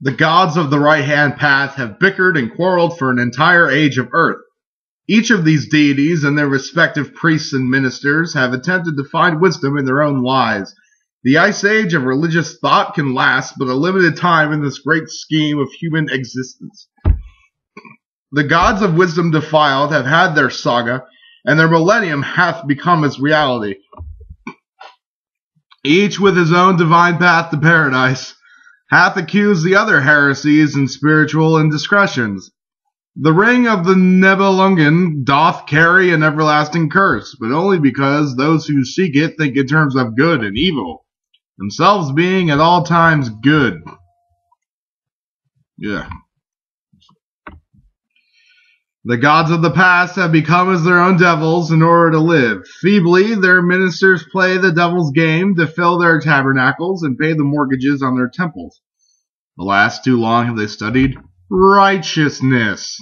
The gods of the right-hand path have bickered and quarreled for an entire age of earth. Each of these deities and their respective priests and ministers have attempted to find wisdom in their own lies. The ice age of religious thought can last but a limited time in this great scheme of human existence. The gods of wisdom defiled have had their saga, and their millennium hath become its reality. Each with his own divine path to paradise hath accused the other heresies and spiritual indiscretions. The ring of the Nibelungen doth carry an everlasting curse, but only because those who seek it think in terms of good and evil, themselves being at all times good. Yeah. The gods of the past have become as their own devils in order to live. Feebly, their ministers play the devil's game to fill their tabernacles and pay the mortgages on their temples. Alas, too long have they studied righteousness.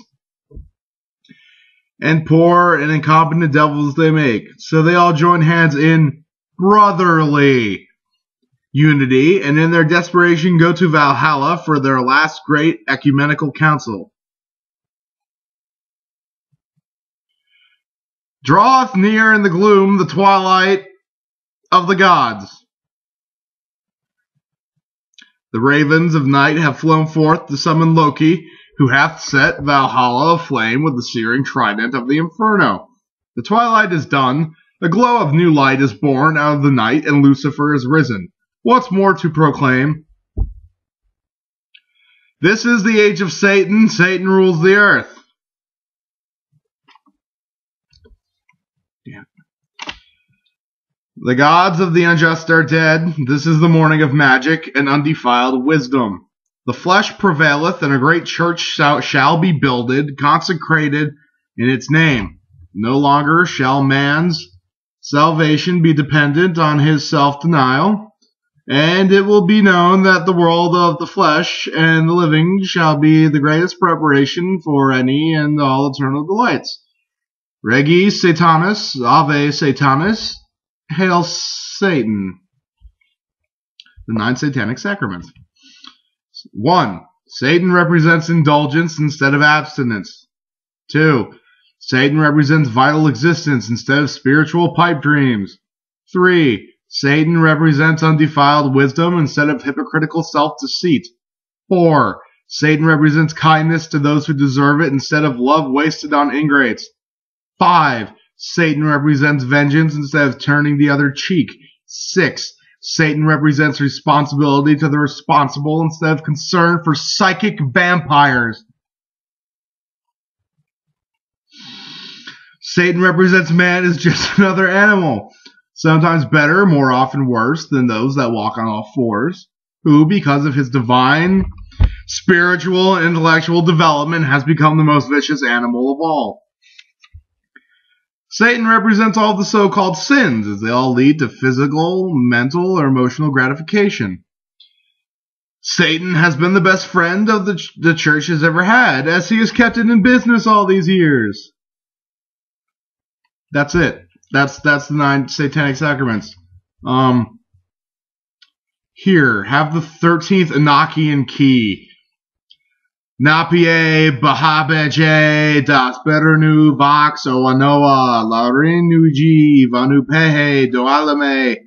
And poor and incompetent devils they make, so they all join hands in brotherly unity, and in their desperation go to Valhalla for their last great ecumenical council. Draweth near in the gloom the twilight of the gods. The ravens of night have flown forth to summon Loki, who hath set Valhalla aflame with the searing trident of the inferno. The twilight is done, a glow of new light is born out of the night, and Lucifer is risen. What's more to proclaim? This is the age of Satan. Satan rules the earth. Damn. The gods of the unjust are dead. This is the morning of magic and undefiled wisdom. The flesh prevaileth, and a great church shall be builded, consecrated in its name. No longer shall man's salvation be dependent on his self-denial, and it will be known that the world of the flesh and the living shall be the greatest preparation for any and all eternal delights. Regis Satanis, Ave Satanis, Hail Satan. The 9 Satanic Sacraments. 1. Satan represents indulgence instead of abstinence. 2. Satan represents vital existence instead of spiritual pipe dreams. 3. Satan represents undefiled wisdom instead of hypocritical self-deceit. 4. Satan represents kindness to those who deserve it instead of love wasted on ingrates. 5. Satan represents vengeance instead of turning the other cheek. 6. Satan represents responsibility to the responsible instead of concern for psychic vampires. Satan represents man as just another animal, sometimes better, more often worse, than those that walk on all fours, who, because of his divine, spiritual, and intellectual development, has become the most vicious animal of all. Satan represents all the so-called sins, as they all lead to physical, mental, or emotional gratification. Satan has been the best friend of the church has ever had, as he has kept it in business all these years. That's it. That's the 9 Satanic Sacraments. Here, have the 13th Enochian key. Napie Bahabeje das Bernu Vox Oanoa Larinuji Vanupehe Doalame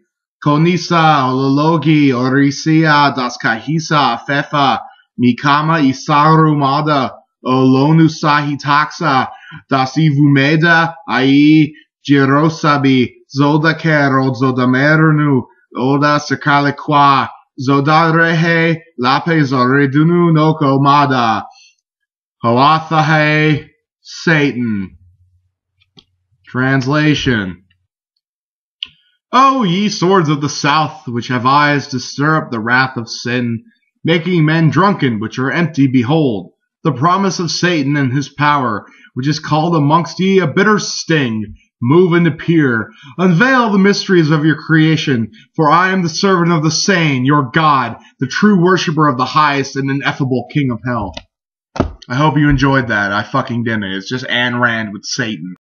Konisa Olologi Orisia das Kahisa Fefa Mikama Isarumada Olonu Sahitaxa das Ivumeda Ai Jirosabi Zodakero Zodamernu Oda Sakalekwa Zodarehe Lape Zoredunu Noko Mada Hoathahe Satan. Translation. O ye swords of the south, which have eyes to stir up the wrath of sin, making men drunken which are empty, behold, the promise of Satan and his power, which is called amongst ye a bitter sting. Move and appear. Unveil the mysteries of your creation, for I am the servant of the sane, your God, the true worshipper of the highest and ineffable King of Hell. I hope you enjoyed that. I fucking didn't. It's just Ayn Rand with Satan.